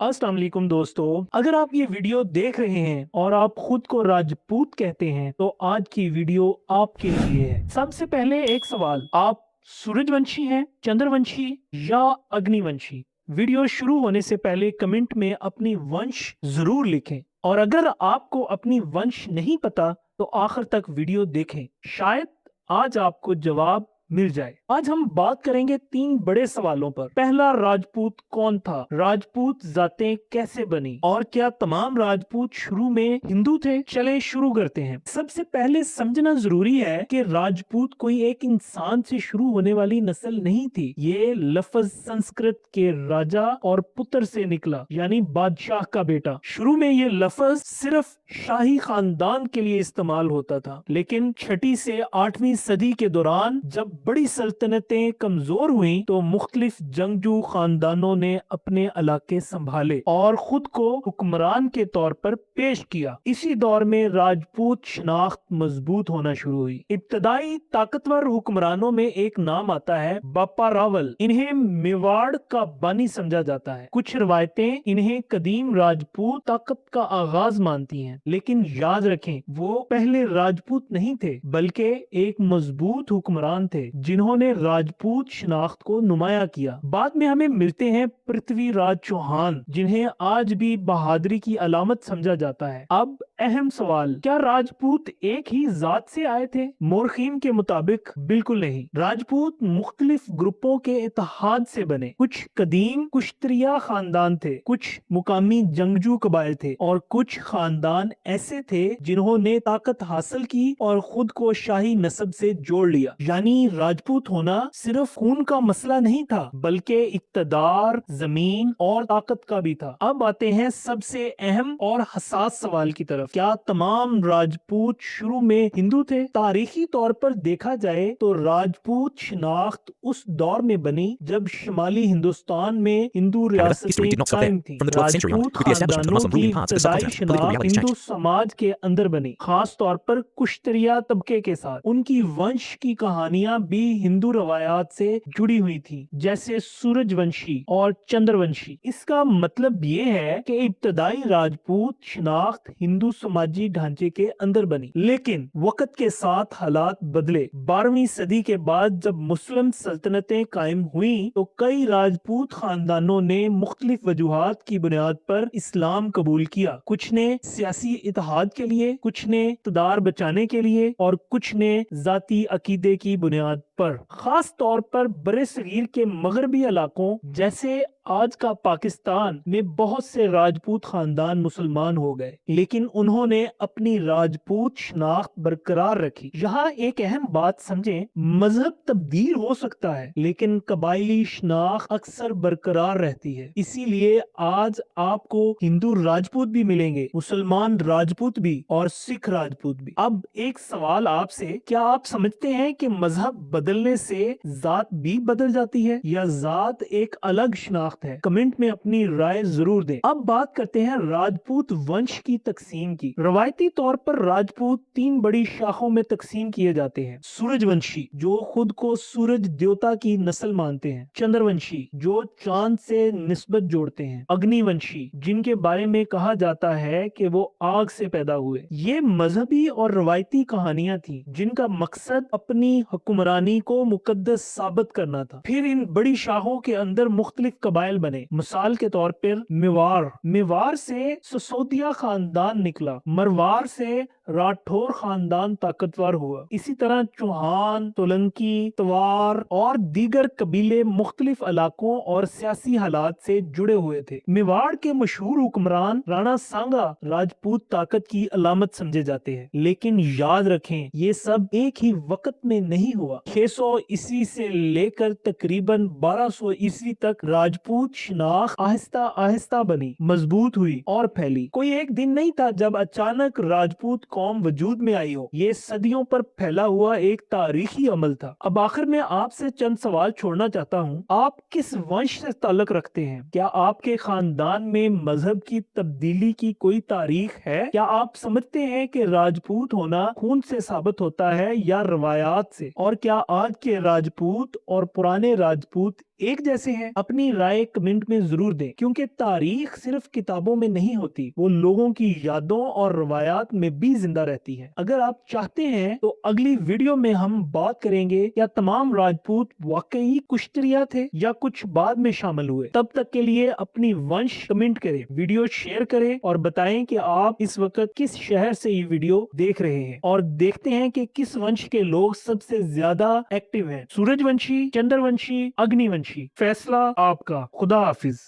अस्सलाम वालेकुम दोस्तों, अगर आप ये वीडियो देख रहे हैं और आप खुद को राजपूत कहते हैं तो आज की वीडियो आपके लिए है। सबसे पहले एक सवाल, आप सूरजवंशी हैं, चंद्रवंशी या अग्निवंशी? वीडियो शुरू होने से पहले कमेंट में अपनी वंश जरूर लिखें और अगर आपको अपनी वंश नहीं पता तो आखिर तक वीडियो देखें, शायद आज आपको जवाब मिल जाए। आज हम बात करेंगे तीन बड़े सवालों पर। पहला, राजपूत कौन था? राजपूत जातें कैसे बनी और क्या तमाम राजपूत शुरू में हिंदू थे? चले शुरू करते हैं। सबसे पहले समझना जरूरी है कि राजपूत कोई एक इंसान से शुरू होने वाली नस्ल नहीं थी। ये लफ्ज संस्कृत के राजा और पुत्र से निकला, यानी बादशाह का बेटा। शुरू में ये लफ्ज सिर्फ शाही खानदान के लिए इस्तेमाल होता था, लेकिन 6वीं से 8वीं सदी के दौरान जब बड़ी सल्तनतें कमजोर हुईं तो मुख्तलिफ जंगजू खानदानों ने अपने इलाके संभाले और खुद को हुक्मरान के तौर पर पेश किया। इसी दौर में राजपूत शनाख्त मजबूत होना शुरू हुई। इब्तदाई ताकतवर हुक्मरानों में एक नाम आता है बापा रावल। इन्हें मेवाड़ का बानी समझा जाता है। कुछ रवायतें इन्हें कदीम राजपूत ताकत का आगाज मानती हैं, लेकिन याद रखें वो पहले राजपूत नहीं थे बल्कि एक मजबूत हुक्मरान थे जिन्होंने राजपूत शनाख्त को नुमाया किया। बाद में हमें मिलते हैं पृथ्वीराज चौहान, जिन्हें आज भी बहादुरी की अलामत समझा जाता है। अब अहम सवाल, क्या राजपूत एक ही जात से आए थे? मोरखीन के मुताबिक बिल्कुल नहीं। राजपूत मुख्तलिफ ग्रुपों के इत्तेहाद से बने। कुछ कदीम कुश्तरिया खानदान थे, कुछ मुकामी जंगजू कबाइल थे और कुछ खानदान ऐसे थे जिन्होंने ताकत हासिल की और खुद को शाही नस्ब से जोड़ लिया। यानी राजपूत होना सिर्फ खून का मसला नहीं था बल्कि इक्तदार, जमीन और ताकत का भी था। अब आते हैं सबसे अहम और हसास सवाल की तरफ, क्या तमाम राजपूत शुरू में हिंदू थे? तारीखी तौर पर देखा जाए तो राजपूत शनाख्त उस दौर में बनी जब शुमाली हिंदुस्तान में हिंदू However, history रियासतें did not stop there. कायम थी। From the 12th century on, Rajput with the establishment of खानदानों Muslim की ruling parts, the इब्तदाई subculture, political शनाख्त reality हिंदू changed. समाज के अंदर बनी, खास तौर पर कुश्तरिया तबके के साथ। उनकी वंश की कहानियां भी हिंदू रवायात से जुड़ी हुई थी, जैसे सूरजवंशी और चंद्रवंशी। इसका मतलब ये है कि इब्तदाई राजपूत शनाख्त हिंदू समाजी ढांचे के अंदर बनी, लेकिन वक्त के साथ हालात बदले। 12वीं सदी के बाद जब मुस्लिम सल्तनतें कायम हुई तो कई राजपूत खानदानों ने मुख्तलिफ वजूहात की बुनियाद पर इस्लाम कबूल किया। कुछ ने सियासी इत्तेहाद के लिए, कुछ ने इक़्तिदार बचाने के लिए और कुछ ने जाती अकीदे की बुनियाद पर। खास तौर पर बरे-सगीर के मगरबी इलाकों जैसे आज का पाकिस्तान में बहुत से राजपूत खानदान मुसलमान हो गए, लेकिन उन्होंने अपनी राजपूत शनाख्त बरकरार रखी। यहाँ एक अहम बात समझें, मजहब तब्दील हो सकता है लेकिन कबायली शनाख्त अक्सर बरकरार रहती है। इसीलिए आज आपको हिंदू राजपूत भी मिलेंगे, मुसलमान राजपूत भी और सिख राजपूत भी। अब एक सवाल आपसे, क्या आप समझते हैं कि मजहब बदलने से जात भी बदल जाती है या जात एक अलग शनाख्त है? कमेंट में अपनी राय जरूर दें। अब बात करते हैं राजपूत वंश की तकसीम की। रवायती तौर पर राजपूत 3 बड़ी शाखों में तकसीम किए जाते हैं। सूरजवंशी, जो खुद को सूरज देवता की नस्ल मानते हैं। चंद्रवंशी, जो चांद से निस्बत जोड़ते हैं। अग्निवंशी, जिनके बारे में कहा जाता है कि वो आग से पैदा हुए। ये मजहबी और रवायती कहानियां थी जिनका मकसद अपनी हुक्मरानी को मुकद्दस साबित करना था। फिर इन बड़ी शाखों के अंदर मुख्तलिफ कबाइल बने। मिसाल के तौर पर मेवाड़ से ससोदिया खानदान निकला। मरवार से राठौर खानदान ताकतवर हुआ। इसी तरह चौहान, सोलंकी, तवार और दीगर कबीले मुख्तलिफ इलाकों और सियासी हालात से जुड़े हुए थे। मेवाड़ के मशहूर हुक्मरान राणा सांगा राजपूत ताकत की अलामत समझे जाते हैं, लेकिन याद रखें ये सब एक ही वक्त में नहीं हुआ। 600 ईस्वी से लेकर तकरीबन 1200 ईस्वी तक राजपूत शनाख्त आहिस्ता आहिस्ता बनी, मजबूत हुई और फैली। कोई एक दिन नहीं था जब अचानक राजपूत कौम वजूद में आई हो। ये सदियों पर फैला हुआ एक तारीखी अमल था। अब आखिर में आपसे चंद सवाल छोड़ना चाहता हूँ। आप किस वंश से ताल्लुक रखते हैं? क्या आपके खानदान में मजहब की तब्दीली की कोई तारीख है? क्या आप समझते हैं कि राजपूत होना खून से साबित होता है या रवायात से? और क्या आज के राजपूत और पुराने राजपूत एक जैसे हैं? अपनी राय कमेंट में जरूर दें, क्योंकि तारीख सिर्फ किताबों में नहीं होती, वो लोगों की यादों और रवायात में भी जिंदा रहती है। अगर आप चाहते हैं तो अगली वीडियो में हम बात करेंगे क्या तमाम राजपूत वाकई कुश्तरिया थे या कुछ बाद में शामिल हुए। तब तक के लिए अपनी वंश कमेंट करें, वीडियो शेयर करें और बताएं कि आप इस वक्त किस शहर से ये वीडियो देख रहे हैं, और देखते हैं कि किस वंश के लोग सबसे ज्यादा एक्टिव हैं, सूरजवंशी, चंद्रवंशी, अग्निवंशी। फैसला आपका। खुदा हाफिज।